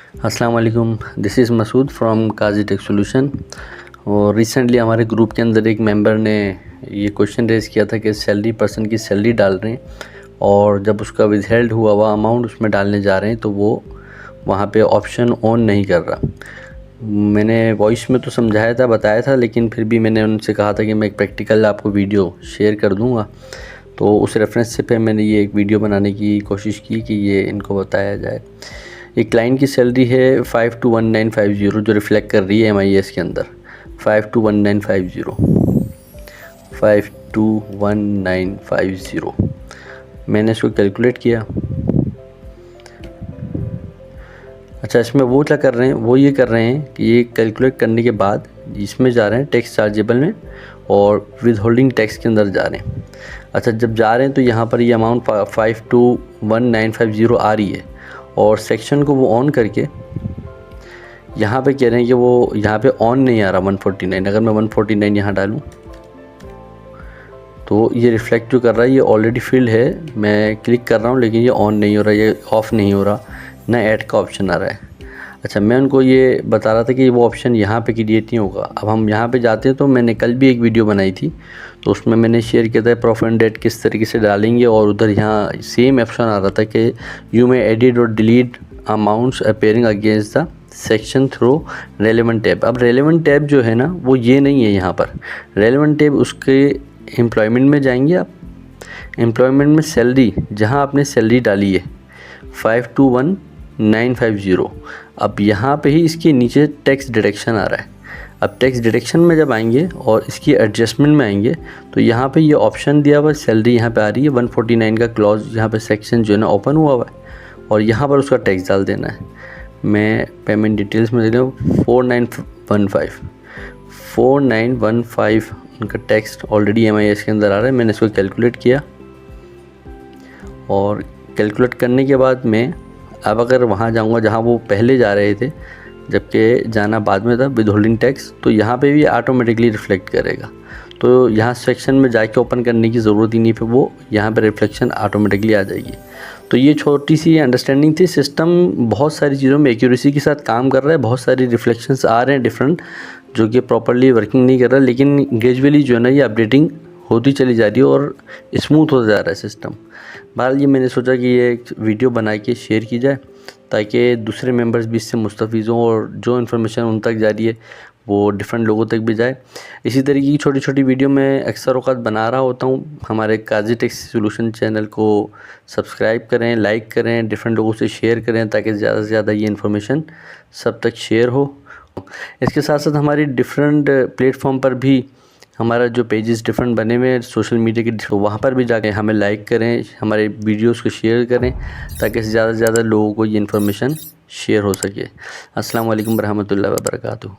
अस्सलाम वालेकुम, this is Masood from Kazi tech solution. और रिसेंटली हमारे ग्रुप के अंदर एक मेंबर ने ये क्वेश्चन रेज़ किया था कि सैलरी पर्सन की सैलरी डाल रहे हैं और जब उसका विथहेल्ड हुआ अमाउंट उसमें डालने जा रहे हैं तो वो वहाँ पे ऑप्शन ऑन नहीं कर रहा। मैंने वॉइस में तो समझाया था, बताया था, लेकिन फिर भी मैंने उनसे कहा था कि मैं एक प्रैक्टिकल आपको वीडियो शेयर कर दूँगा। तो उस रेफरेंस से पे मैंने ये एक वीडियो बनाने की कोशिश की कि ये इनको बताया जाए। एक क्लाइंट की सैलरी है 521950 जो रिफ़्लेक्ट कर रही है MIS के अंदर 521950 521950। मैंने इसको कैलकुलेट किया। अच्छा, इसमें वो क्या कर रहे हैं, वो ये कर रहे हैं कि ये कैलकुलेट करने के बाद इसमें जा रहे हैं टैक्स चार्जेबल में और विद होल्डिंग टैक्स के अंदर जा रहे हैं। अच्छा, जब जा रहे हैं तो यहाँ पर ये अमाउंट 521950 आ रही है और सेक्शन को वो ऑन करके यहाँ पे कह रहे हैं कि वो यहाँ पे ऑन नहीं आ रहा 149। अगर मैं 149 यहाँ डालूँ तो ये रिफ़्लेक्ट जो कर रहा है ये ऑलरेडी फिल्ड है। मैं क्लिक कर रहा हूँ लेकिन ये ऑन नहीं हो रहा, ये ऑफ़ नहीं हो रहा, ना ऐड का ऑप्शन आ रहा है। अच्छा, मैं उनको ये बता रहा था कि वो ऑप्शन यहाँ पे क्रिएट नहीं होगा। अब हम यहाँ पे जाते हैं तो मैंने कल भी एक वीडियो बनाई थी तो उसमें मैंने शेयर किया था प्रॉफिट एंड डेट किस तरीके से डालेंगे और उधर यहाँ सेम ऑप्शन आ रहा था कि यू मे एडिट और delete amounts appearing against the section through relevant tab. अब रेलेवेंट टैब जो है ना वो ये नहीं है यहाँ पर। रेलेवेंट टैब उसके एम्प्लॉयमेंट में जाएंगे आप, एम्प्लॉयमेंट में सैलरी जहाँ आपने सैलरी डाली है 521950, अब यहाँ पे ही इसके नीचे टैक्स डिडक्शन आ रहा है। अब टैक्स डिडक्शन में जब आएंगे और इसकी एडजस्टमेंट में आएंगे तो यहाँ पे ये ऑप्शन दिया हुआ सैलरी यहाँ पे आ रही है 149 का क्लॉज, यहाँ पे सेक्शन जो है ना ओपन हुआ हुआ है और यहाँ पर उसका टैक्स डाल देना है। मैं पेमेंट डिटेल्स में दे रहा हूँ 4915 उनका टैक्स ऑलरेडी MIS के अंदर आ रहा है। मैंने इसको कैलकुलेट किया और कैलकुलेट करने के बाद मैं अब अगर वहाँ जाऊँगा जहाँ वो पहले जा रहे थे, जबकि जाना बाद में था विद होल्डिंग टैक्स, तो यहाँ पे भी ऑटोमेटिकली रिफ़्लेक्ट करेगा। तो यहाँ सेक्शन में जाके ओपन करने की ज़रूरत ही नहीं, फिर वो यहाँ पे रिफ्लेक्शन ऑटोमेटिकली आ जाएगी। तो ये छोटी सी अंडरस्टैंडिंग थी। सिस्टम बहुत सारी चीज़ों में एक्यूरेसी के साथ काम कर रहा है, बहुत सारी रिफ्लेक्शंस आ रहे हैं डिफरेंट जो कि प्रॉपर्ली वर्किंग नहीं कर रहा, लेकिन ग्रेजुअली जो है ना ये अपडेटिंग होती चली जा रही है और स्मूथ होता जा रहा है सिस्टम। बहरहाल ये मैंने सोचा कि ये एक वीडियो बना के शेयर की जाए ताकि दूसरे मेंबर्स भी इससे मुस्तफ़ीज़ हों और जो इन्फॉर्मेशन उन तक जा रही है वो डिफरेंट लोगों तक भी जाए। इसी तरीके की छोटी छोटी वीडियो मैं अक्सर औक़ात बना रहा होता हूँ। हमारे काजी टेक सोल्यूशन चैनल को सब्सक्राइब करें, लाइक करें, डिफरेंट लोगों से शेयर करें ताकि ज़्यादा से ज़्यादा ये इन्फॉर्मेशन सब तक शेयर हो। इसके साथ साथ हमारी डिफरेंट प्लेटफॉर्म पर भी हमारा जो पेजेस डिफरेंट बने हुए हैं सोशल मीडिया के, वहाँ पर भी जाके हमें लाइक करें, हमारे वीडियोस को शेयर करें ताकि ज़्यादा से ज़्यादा लोगों को ये इन्फॉर्मेशन शेयर हो सके। अस्सलाम वालेकुम रहमतुल्लाहि व बरकातुहू।